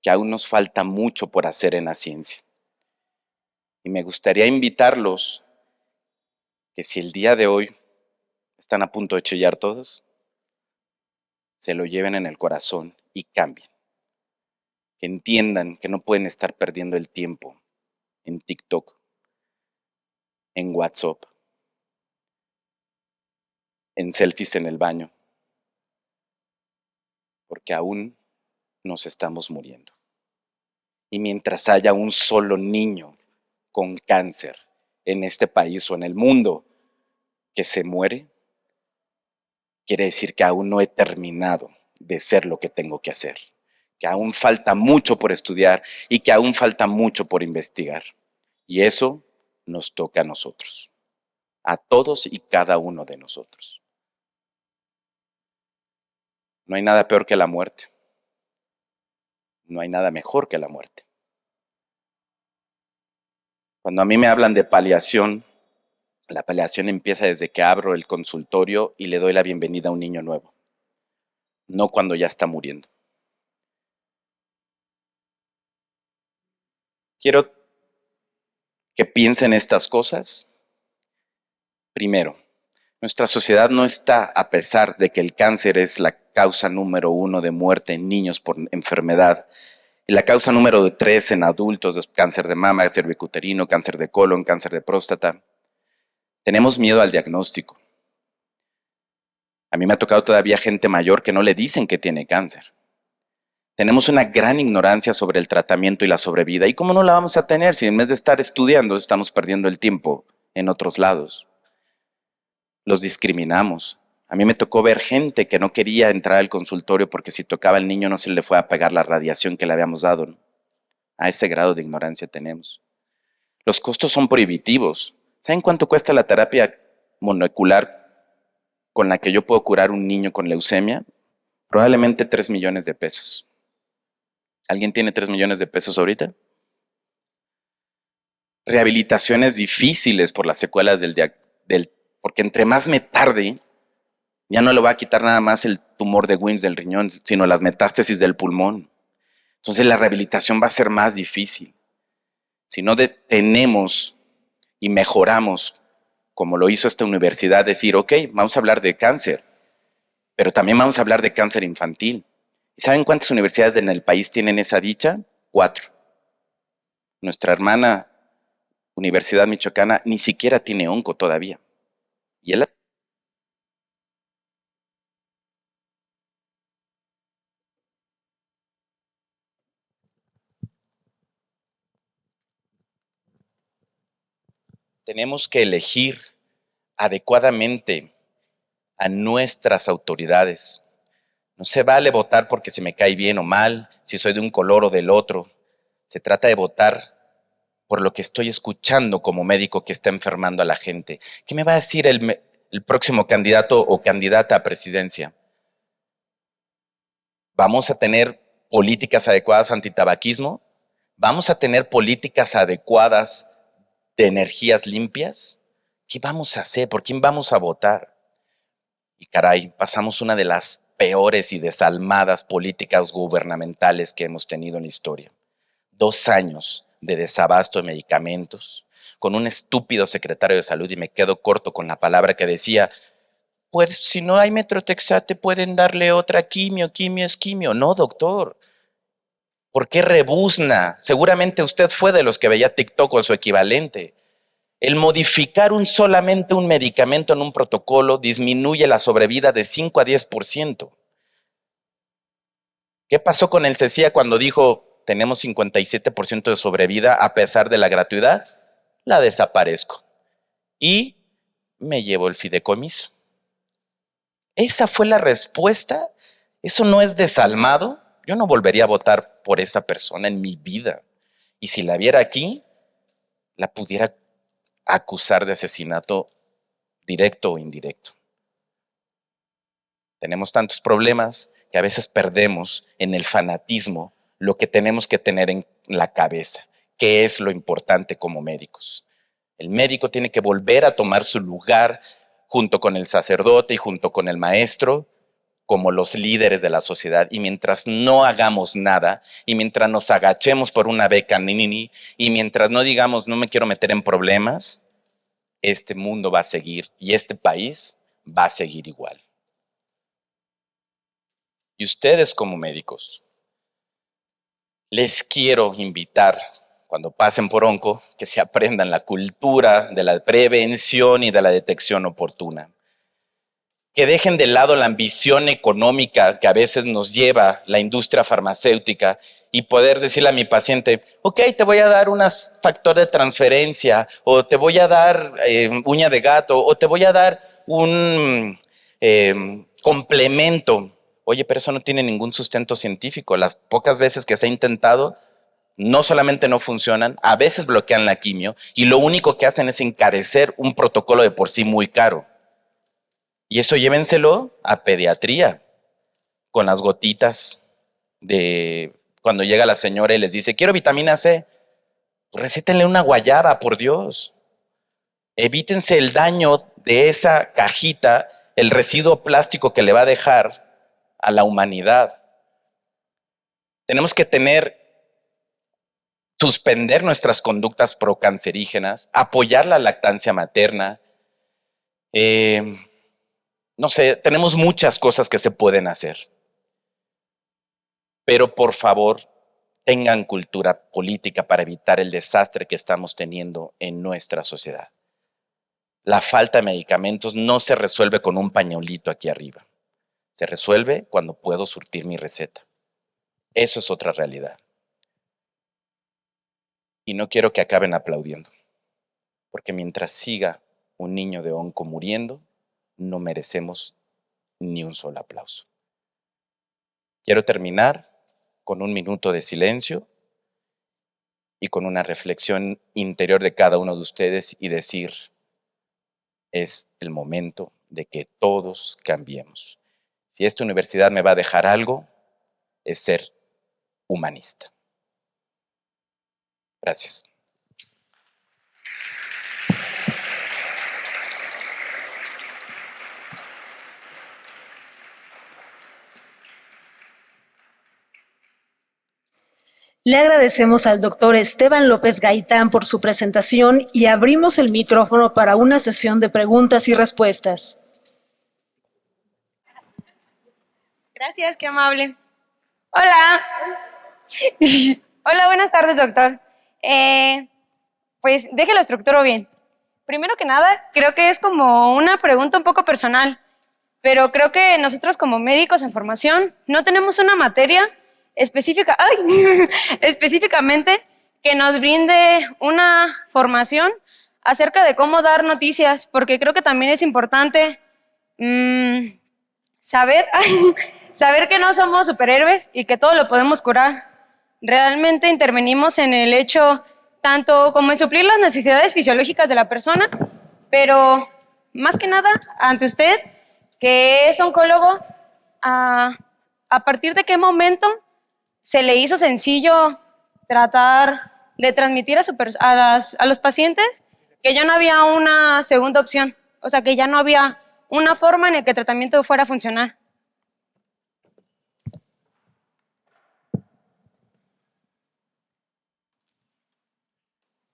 que aún nos falta mucho por hacer en la ciencia. Y me gustaría invitarlos que si el día de hoy están a punto de chillar todos, se lo lleven en el corazón y cambien. Que entiendan que no pueden estar perdiendo el tiempo en TikTok, en WhatsApp, en selfies en el baño, porque aún nos estamos muriendo. Y mientras haya un solo niño con cáncer en este país o en el mundo que se muere, quiere decir que aún no he terminado de ser lo que tengo que hacer, que aún falta mucho por estudiar y que aún falta mucho por investigar. Y eso nos toca a nosotros, a todos y cada uno de nosotros. No hay nada peor que la muerte. No hay nada mejor que la muerte. Cuando a mí me hablan de paliación, la paliación empieza desde que abro el consultorio y le doy la bienvenida a un niño nuevo, no cuando ya está muriendo. Quiero que piensen estas cosas. Primero, nuestra sociedad no está, a pesar de que el cáncer es la causa número 1 de muerte en niños por enfermedad, y la causa número 3 en adultos es cáncer de mama, cervicuterino, cáncer de colon, cáncer de próstata. Tenemos miedo al diagnóstico. A mí me ha tocado todavía gente mayor que no le dicen que tiene cáncer. Tenemos una gran ignorancia sobre el tratamiento y la sobrevida. ¿Y cómo no la vamos a tener si en vez de estar estudiando estamos perdiendo el tiempo en otros lados? los discriminamos. A mí me tocó ver gente que no quería entrar al consultorio porque si tocaba al niño no se le fue a pegar la radiación que le habíamos dado, ¿no? A ese grado de ignorancia tenemos. Los costos son prohibitivos. ¿Saben cuánto cuesta la terapia molecular con la que yo puedo curar a un niño con leucemia? Probablemente 3 millones de pesos. ¿Alguien tiene 3 millones de pesos ahorita? Rehabilitaciones difíciles por las secuelas porque entre más me tarde, ya no le va a quitar nada más el tumor de Wilms del riñón, sino las metástasis del pulmón. Entonces la rehabilitación va a ser más difícil. Si no detenemos y mejoramos, como lo hizo esta universidad, decir, ok, vamos a hablar de cáncer, pero también vamos a hablar de cáncer infantil. ¿Y saben cuántas universidades en el país tienen esa dicha? 4. Nuestra hermana Universidad Michoacana ni siquiera tiene onco todavía. Y él tenemos que elegir adecuadamente a nuestras autoridades. No se vale votar porque se me cae bien o mal, si soy de un color o del otro. Se trata de votar por lo que estoy escuchando como médico que está enfermando a la gente. ¿Qué me va a decir el próximo candidato o candidata a presidencia? ¿Vamos a tener políticas adecuadas antitabaquismo? ¿Vamos a tener políticas adecuadas de energías limpias? ¿Qué vamos a hacer? ¿Por quién vamos a votar? Y caray, pasamos una de las peores y desalmadas políticas gubernamentales que hemos tenido en la historia. 2 años de desabasto de medicamentos, con un estúpido secretario de salud, y me quedo corto con la palabra que decía, pues si no hay metrotexate pueden darle otra quimio, quimio es quimio. No, doctor. ¿Por qué rebuzna? Seguramente usted fue de los que veía TikTok o su equivalente. El modificar solamente un medicamento en un protocolo disminuye la sobrevida de 5 a 10%. ¿Qué pasó con el CECIA cuando dijo tenemos 57% de sobrevida a pesar de la gratuidad? La desaparezco y me llevo el fideicomiso. Esa fue la respuesta. Eso no es desalmado. Yo no volvería a votar por esa persona en mi vida. Y si la viera aquí, la pudiera acusar de asesinato directo o indirecto. Tenemos tantos problemas que a veces perdemos en el fanatismo lo que tenemos que tener en la cabeza, que es lo importante como médicos. El médico tiene que volver a tomar su lugar junto con el sacerdote y junto con el maestro como los líderes de la sociedad. Y mientras no hagamos nada, y mientras nos agachemos por una beca nini, y mientras no digamos no me quiero meter en problemas, este mundo va a seguir y este país va a seguir igual. Y ustedes como médicos, les quiero invitar, cuando pasen por onco, que se aprendan la cultura de la prevención y de la detección oportuna. Que dejen de lado la ambición económica que a veces nos lleva la industria farmacéutica y poder decirle a mi paciente, ok, te voy a dar un factor de transferencia, o te voy a dar uña de gato, o te voy a dar un complemento. Oye, pero eso no tiene ningún sustento científico. Las pocas veces que se ha intentado, no solamente no funcionan, a veces bloquean la quimio y lo único que hacen es encarecer un protocolo de por sí muy caro. Y eso llévenselo a pediatría, con las gotitas de cuando llega la señora y les dice, quiero vitamina C, pues recétenle una guayaba, por Dios. Evítense el daño de esa cajita, el residuo plástico que le va a dejar a la humanidad. Tenemos que suspender nuestras conductas procancerígenas, apoyar la lactancia materna. No sé, tenemos muchas cosas que se pueden hacer. Pero por favor, tengan cultura política para evitar el desastre que estamos teniendo en nuestra sociedad. La falta de medicamentos no se resuelve con un pañuelito aquí arriba. Se resuelve cuando puedo surtir mi receta. Eso es otra realidad. Y no quiero que acaben aplaudiendo, porque mientras siga un niño de onco muriendo, no merecemos ni un solo aplauso. Quiero terminar con un minuto de silencio y con una reflexión interior de cada uno de ustedes y decir, es el momento de que todos cambiemos. Si esta universidad me va a dejar algo, es ser humanista. Gracias. Le agradecemos al doctor Esteban López Gaitán por su presentación y abrimos el micrófono para una sesión de preguntas y respuestas. Gracias, qué amable. Hola. Hola, buenas tardes, doctor. Pues déjelo estructuro bien. Primero que nada, creo que es como una pregunta un poco personal, pero creo que nosotros como médicos en formación no tenemos una materia específica, específicamente que nos brinde una formación acerca de cómo dar noticias, porque creo que también es importante saber que no somos superhéroes y que todo lo podemos curar. Realmente intervenimos en el hecho tanto como en suplir las necesidades fisiológicas de la persona, pero más que nada ante usted, que es oncólogo, a partir de qué momento se le hizo sencillo tratar de transmitir a los pacientes que ya no había una segunda opción, o sea, que ya no había una forma en la que el tratamiento fuera a funcionar.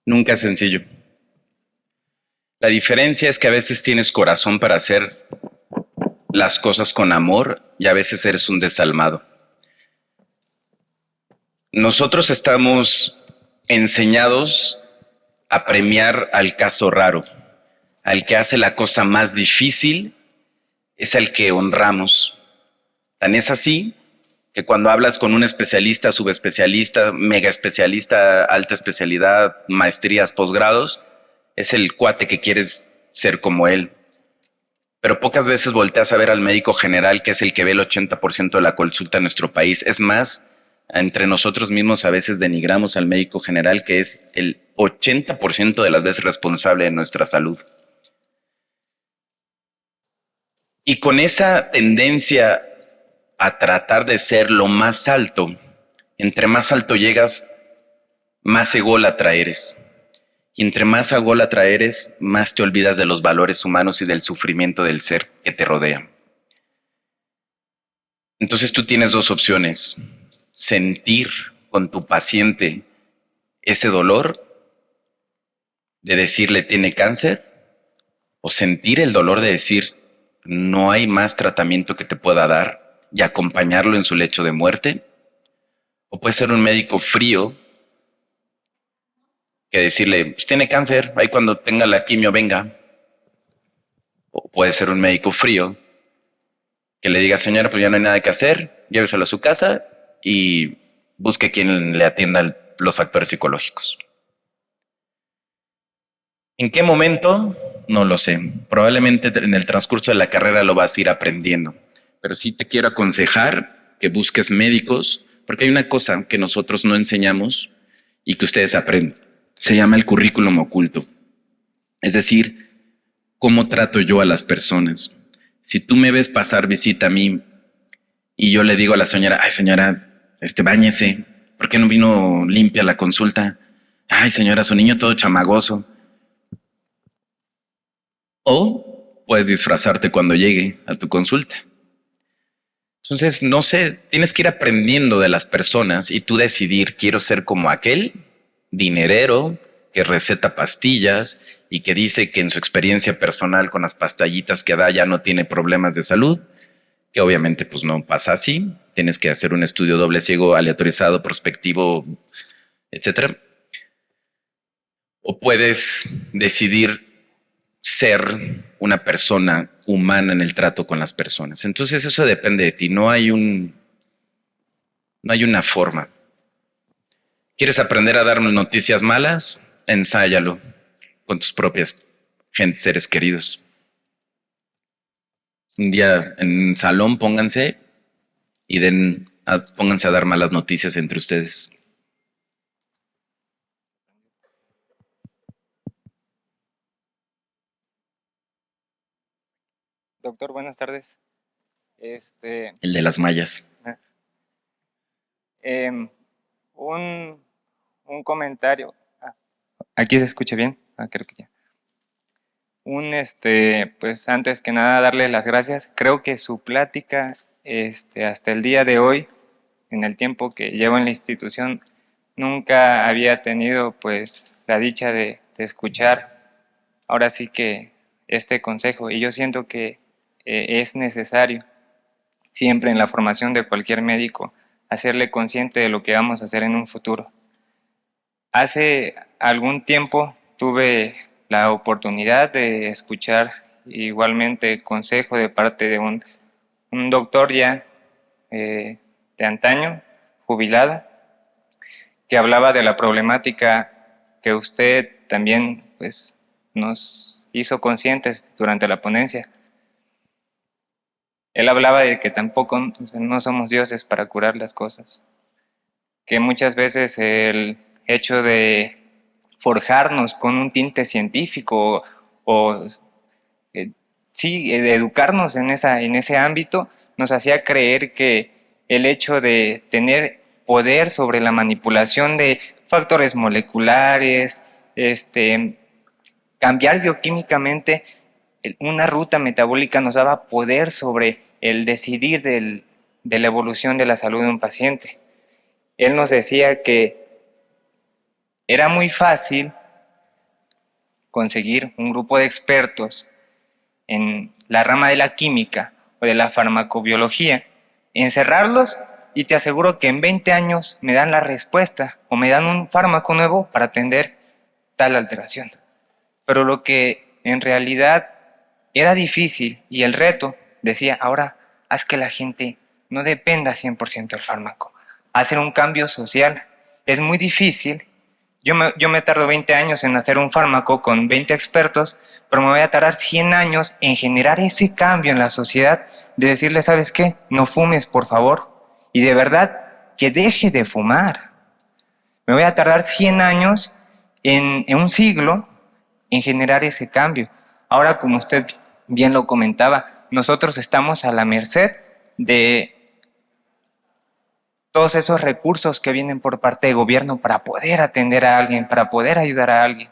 Nunca es sencillo. La diferencia es que a veces tienes corazón para hacer las cosas con amor y a veces eres un desalmado. Nosotros estamos enseñados a premiar al caso raro, al que hace la cosa más difícil, es al que honramos. Tan es así que cuando hablas con un especialista, subespecialista, mega especialista, alta especialidad, maestrías, posgrados, es el cuate que quieres ser como él. Pero pocas veces volteas a ver al médico general, que es el que ve el 80% de la consulta en nuestro país. Es más, entre nosotros mismos a veces denigramos al médico general, que es el 80% de las veces responsable de nuestra salud. Y con esa tendencia a tratar de ser lo más alto, entre más alto llegas, más ególatra eres. Y entre más ególatra eres, más te olvidas de los valores humanos y del sufrimiento del ser que te rodea. Entonces tú tienes dos opciones: sentir con tu paciente ese dolor de decirle tiene cáncer, o sentir el dolor de decir no hay más tratamiento que te pueda dar y acompañarlo en su lecho de muerte. O puede ser un médico frío que decirle pues tiene cáncer, ahí cuando tenga la quimio venga. O puede ser un médico frío que le diga señora pues ya no hay nada que hacer, lléveselo a su casa y busque quien le atienda los factores psicológicos. ¿En qué momento? No lo sé. Probablemente en el transcurso de la carrera lo vas a ir aprendiendo. Pero sí te quiero aconsejar que busques médicos, porque hay una cosa que nosotros no enseñamos y que ustedes aprenden. Se llama el currículum oculto. Es decir, ¿cómo trato yo a las personas? Si tú me ves pasar visita a mí y yo le digo a la señora, ay señora, báñese, ¿por qué no vino limpia la consulta? Ay señora, su niño todo chamagoso. O puedes disfrazarte cuando llegue a tu consulta. Entonces, no sé, tienes que ir aprendiendo de las personas y tú decidir, quiero ser como aquel dinerero que receta pastillas y que dice que en su experiencia personal con las pastillitas que da ya no tiene problemas de salud, que obviamente pues no pasa así. Tienes que hacer un estudio doble ciego, aleatorizado, prospectivo, etcétera. O puedes decidir ser una persona humana en el trato con las personas. Entonces eso depende de ti, no hay una forma. ¿Quieres aprender a dar noticias malas? Ensáyalo con tus propias seres queridos. Un día en salón pónganse y pónganse a dar malas noticias entre ustedes. Doctor, buenas tardes. El de las mallas. Un comentario. ¿Aquí se escucha bien? Creo que ya. Pues antes que nada darle las gracias. Creo que su plática, hasta el día de hoy, en el tiempo que llevo en la institución, nunca había tenido pues la dicha de escuchar ahora sí que este consejo, y yo siento que es necesario siempre en la formación de cualquier médico hacerle consciente de lo que vamos a hacer en un futuro. Hace algún tiempo tuve la oportunidad de escuchar igualmente consejo de parte de un doctor ya de antaño, jubilado, que hablaba de la problemática que usted también pues, nos hizo conscientes durante la ponencia. Él hablaba de que tampoco no somos dioses para curar las cosas, que muchas veces el hecho de forjarnos con un tinte científico o de educarnos en ese ámbito nos hacía creer que el hecho de tener poder sobre la manipulación de factores moleculares, cambiar bioquímicamente una ruta metabólica nos daba poder sobre el decidir de la evolución de la salud de un paciente. Él nos decía que era muy fácil conseguir un grupo de expertos en la rama de la química o de la farmacobiología, encerrarlos y te aseguro que en 20 años me dan la respuesta o me dan un fármaco nuevo para atender tal alteración. Pero lo que en realidad era difícil y el reto, decía, ahora haz que la gente no dependa 100% del fármaco, hacer un cambio social. Es muy difícil. Yo me tardo 20 años en hacer un fármaco con 20 expertos, pero me voy a tardar 100 años en generar ese cambio en la sociedad, de decirle, ¿sabes qué? No fumes, por favor. Y de verdad, que deje de fumar. Me voy a tardar 100 años en un siglo en generar ese cambio. Ahora, como usted bien lo comentaba, nosotros estamos a la merced de todos esos recursos que vienen por parte del gobierno para poder atender a alguien, para poder ayudar a alguien.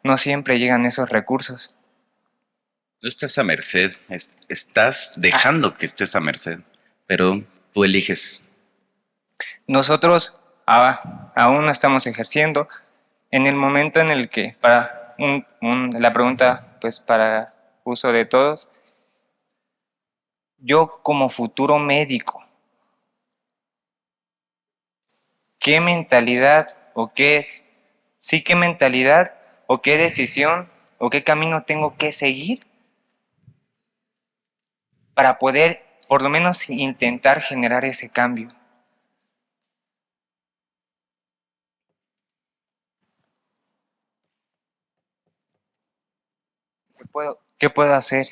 No siempre llegan esos recursos. No estás a merced, estás dejando que estés a merced, pero tú eliges. Nosotros aún no estamos ejerciendo. En el momento en el que, para la pregunta pues para uso de todos, yo como futuro médico, ¿qué mentalidad o qué es? Sí, ¿qué mentalidad o qué decisión o qué camino tengo que seguir para poder por lo menos intentar generar ese cambio? ¿Qué puedo hacer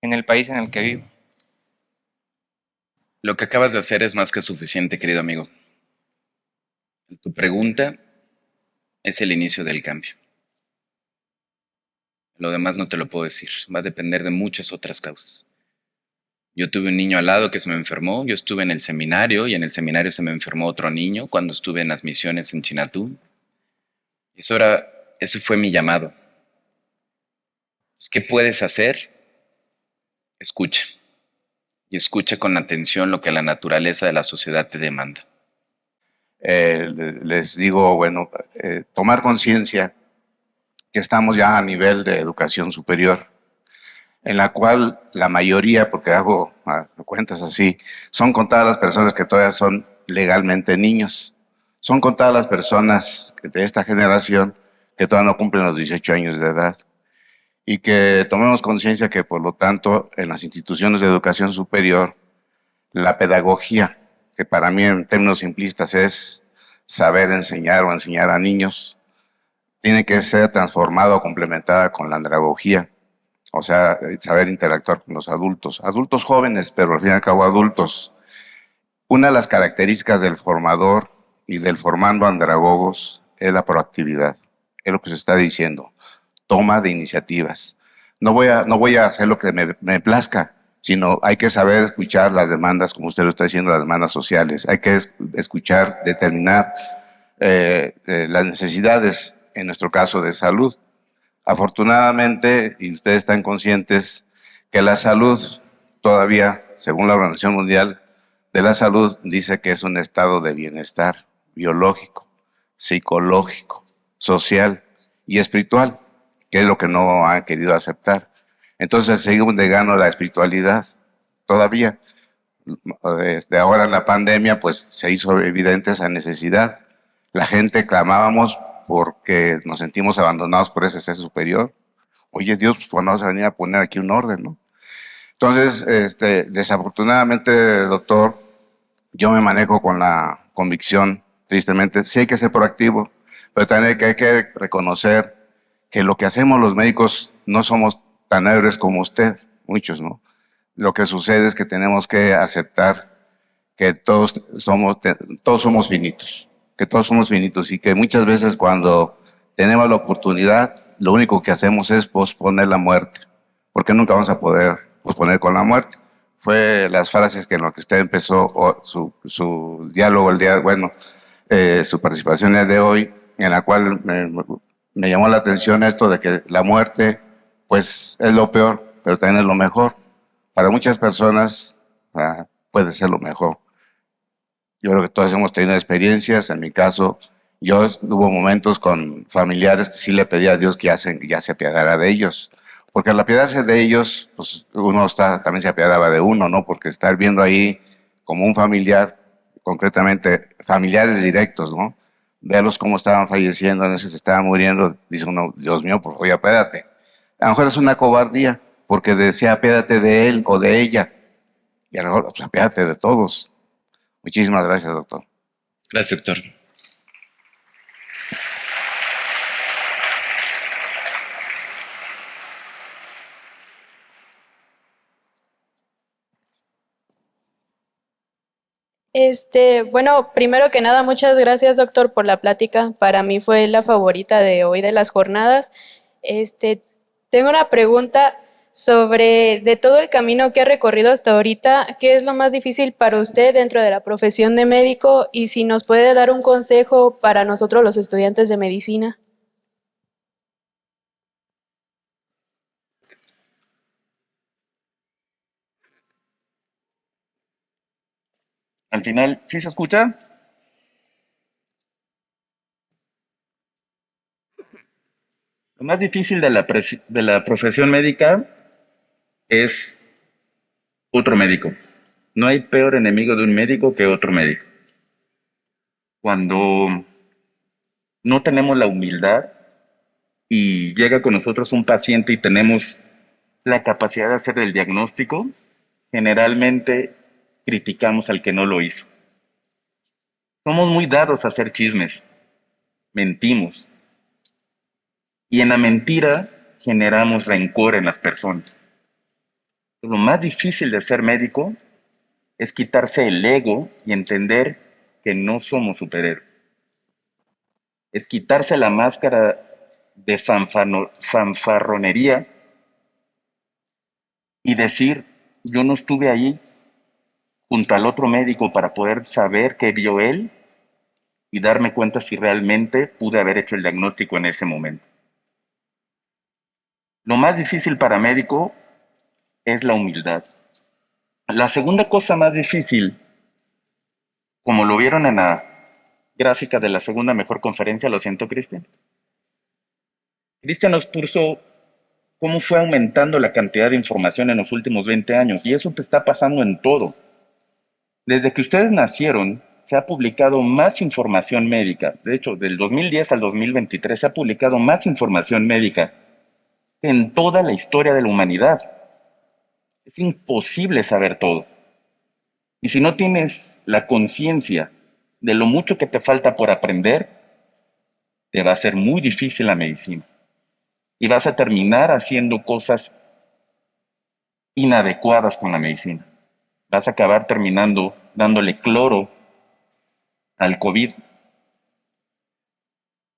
en el país en el que vivo? Lo que acabas de hacer es más que suficiente, querido amigo. Tu pregunta es el inicio del cambio. Lo demás no te lo puedo decir. Va a depender de muchas otras causas. Yo tuve un niño al lado que se me enfermó. Yo estuve en el seminario y en el seminario se me enfermó otro niño cuando estuve en las misiones en Chinatú. Ese fue mi llamado. ¿Qué puedes hacer? Escucha. Y escucha con atención lo que la naturaleza de la sociedad te demanda. Les digo, bueno, tomar conciencia que estamos ya a nivel de educación superior, en la cual la mayoría, porque hago cuentas así, son contadas las personas que todavía son legalmente niños. Son contadas las personas de esta generación que todavía no cumplen los 18 años de edad. Y que tomemos conciencia que, por lo tanto, en las instituciones de educación superior, la pedagogía, que para mí en términos simplistas es saber enseñar o enseñar a niños, tiene que ser transformada o complementada con la andragogía, O sea, saber interactuar con los adultos jóvenes, pero al fin y al cabo adultos. Una de las características del formador y del formando andragogos es la proactividad, es lo que se está diciendo, toma de iniciativas. No voy a hacer lo que me plazca, sino hay que saber escuchar las demandas, como usted lo está diciendo, las demandas sociales. Hay que escuchar, determinar las necesidades, en nuestro caso, de salud. Afortunadamente, y ustedes están conscientes, que la salud todavía, según la Organización Mundial de la Salud, dice que es un estado de bienestar biológico, psicológico, social y espiritual, que es lo que no han querido aceptar. Entonces seguimos negando la espiritualidad todavía. Desde ahora en la pandemia, pues se hizo evidente esa necesidad. La gente clamábamos porque nos sentimos abandonados por ese ser superior. Oye, Dios, pues cuando vas a venir a poner aquí un orden, ¿no? Entonces, desafortunadamente, doctor, yo me manejo con la convicción, tristemente, sí hay que ser proactivo, pero también hay que reconocer que lo que hacemos los médicos no somos tan héroes como usted, muchos, ¿no? Lo que sucede es que tenemos que aceptar que todos somos finitos, y que muchas veces cuando tenemos la oportunidad, lo único que hacemos es posponer la muerte, porque nunca vamos a poder posponer con la muerte. Fue las frases que en lo que usted empezó su diálogo su participación el de hoy, en la cual me llamó la atención esto de que la muerte, pues, es lo peor, pero también es lo mejor. Para muchas personas puede ser lo mejor. Yo creo que todos hemos tenido experiencias. En mi caso, hubo momentos con familiares que sí le pedí a Dios que ya se apiadara de ellos. Porque al apiadarse de ellos, pues uno también se apiadaba de uno, ¿no? Porque estar viendo ahí como un familiar, concretamente familiares directos, ¿no? Verlos cómo estaban falleciendo, en ese se estaban muriendo, dice uno, Dios mío, por favor, apiádate. A lo mejor es una cobardía, porque decía, apiádate de él o de ella. Y a lo mejor, pues, apiádate de todos. Muchísimas gracias, doctor. Gracias, doctor. Bueno, primero que nada, muchas gracias, doctor, por la plática. Para mí fue la favorita de hoy de las jornadas. Tengo una pregunta sobre, de todo el camino que ha recorrido hasta ahorita, ¿qué es lo más difícil para usted dentro de la profesión de médico? Y si nos puede dar un consejo para nosotros los estudiantes de medicina. Al final, ¿sí se escucha? Lo más difícil de la profesión médica es otro médico. No hay peor enemigo de un médico que otro médico. Cuando no tenemos la humildad y llega con nosotros un paciente y tenemos la capacidad de hacer el diagnóstico, generalmente criticamos al que no lo hizo. Somos muy dados a hacer chismes, mentimos, y en la mentira generamos rencor en las personas. Lo más difícil de ser médico es quitarse el ego y entender que no somos superhéroes. Es quitarse la máscara de fanfarronería y decir, yo no estuve ahí junto al otro médico para poder saber qué vio él y darme cuenta si realmente pude haber hecho el diagnóstico en ese momento. Lo más difícil para médico es la humildad. La segunda cosa más difícil, como lo vieron en la gráfica de la segunda mejor conferencia, lo siento, Cristian. Cristian nos puso cómo fue aumentando la cantidad de información en los últimos 20 años, y eso te está pasando en todo. Desde que ustedes nacieron, se ha publicado más información médica. De hecho, del 2010 al 2023 se ha publicado más información médica en toda la historia de la humanidad. Es imposible saber todo. Y si no tienes la conciencia de lo mucho que te falta por aprender, te va a ser muy difícil la medicina. Y vas a terminar haciendo cosas inadecuadas con la medicina. Vas a acabar terminando dándole cloro al COVID.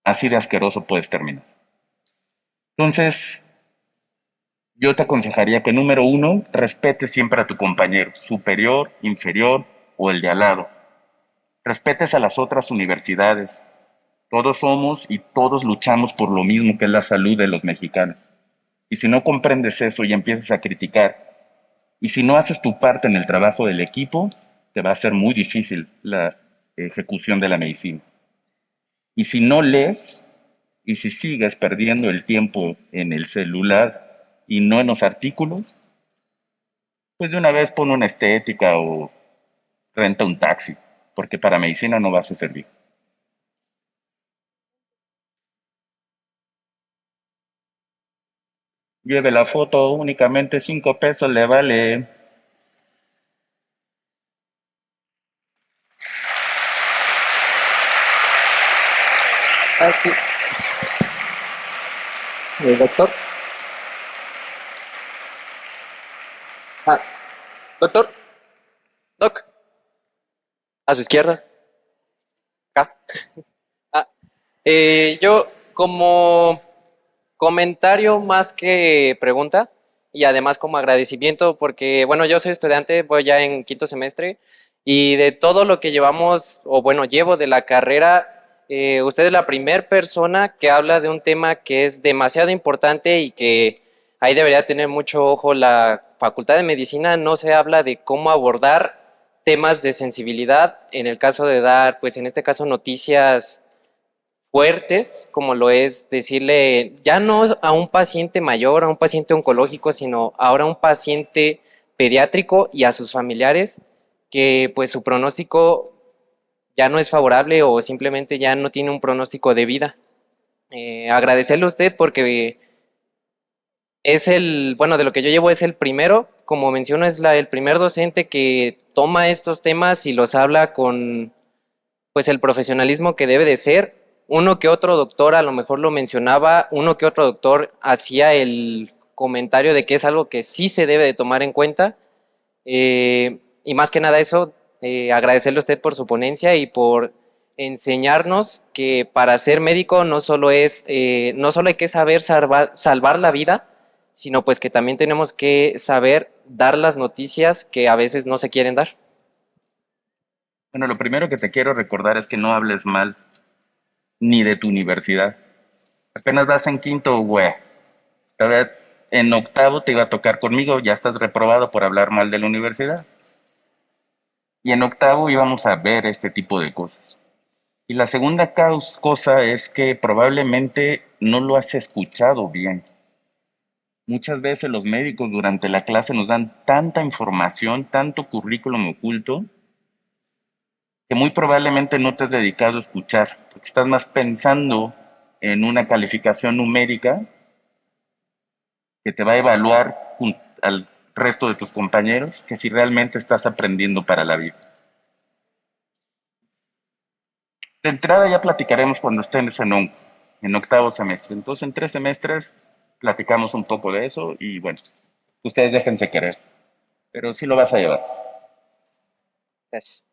Así de asqueroso puedes terminar. Entonces, yo te aconsejaría que, número uno, respetes siempre a tu compañero, superior, inferior o el de al lado. Respetes a las otras universidades. Todos somos y todos luchamos por lo mismo, que es la salud de los mexicanos. Y si no comprendes eso y empiezas a criticar, y si no haces tu parte en el trabajo del equipo, te va a ser muy difícil la ejecución de la medicina. Y si no lees, y si sigues perdiendo el tiempo en el celular y no en los artículos, pues de una vez pon una estética o renta un taxi, porque para medicina no vas a servir. Lleve la foto, únicamente 5 pesos le vale. Ah, sí. Doctor. Ah, doctor. Doc. A su izquierda. Acá. Ah, yo como comentario más que pregunta y además como agradecimiento porque, bueno, yo soy estudiante, voy ya en quinto semestre y de todo lo que llevamos, o bueno, llevo de la carrera, usted es la primera persona que habla de un tema que es demasiado importante y que ahí debería tener mucho ojo la Facultad de Medicina. No se habla de cómo abordar temas de sensibilidad en el caso de dar, pues en este caso, noticias fuertes, como lo es decirle ya no a un paciente mayor, a un paciente oncológico, sino ahora a un paciente pediátrico y a sus familiares que pues su pronóstico ya no es favorable o simplemente ya no tiene un pronóstico de vida. Agradecerle a usted porque es el, bueno, de lo que yo llevo es el primero, como menciono, es el primer docente que toma estos temas y los habla con pues el profesionalismo que debe de ser. Uno que otro doctor a lo mejor lo mencionaba, uno que otro doctor hacía el comentario de que es algo que sí se debe de tomar en cuenta. Y más que nada eso, agradecerle a usted por su ponencia y por enseñarnos que para ser médico no solo es, no solo hay que saber salvar la vida, sino pues que también tenemos que saber dar las noticias que a veces no se quieren dar. Bueno, lo primero que te quiero recordar es que no hables mal ni de tu universidad. Apenas vas en quinto, güey. Todavía en octavo te iba a tocar conmigo, ya estás reprobado por hablar mal de la universidad. Y en octavo íbamos a ver este tipo de cosas. Y la segunda cosa es que probablemente no lo has escuchado bien. Muchas veces los médicos durante la clase nos dan tanta información, tanto currículum oculto, que muy probablemente no te has dedicado a escuchar, porque estás más pensando en una calificación numérica que te va a evaluar al resto de tus compañeros, que si realmente estás aprendiendo para la vida. De entrada ya platicaremos cuando estés en octavo semestre. Entonces en 3 semestres platicamos un poco de eso y bueno, ustedes déjense querer, pero sí lo vas a llevar. Gracias.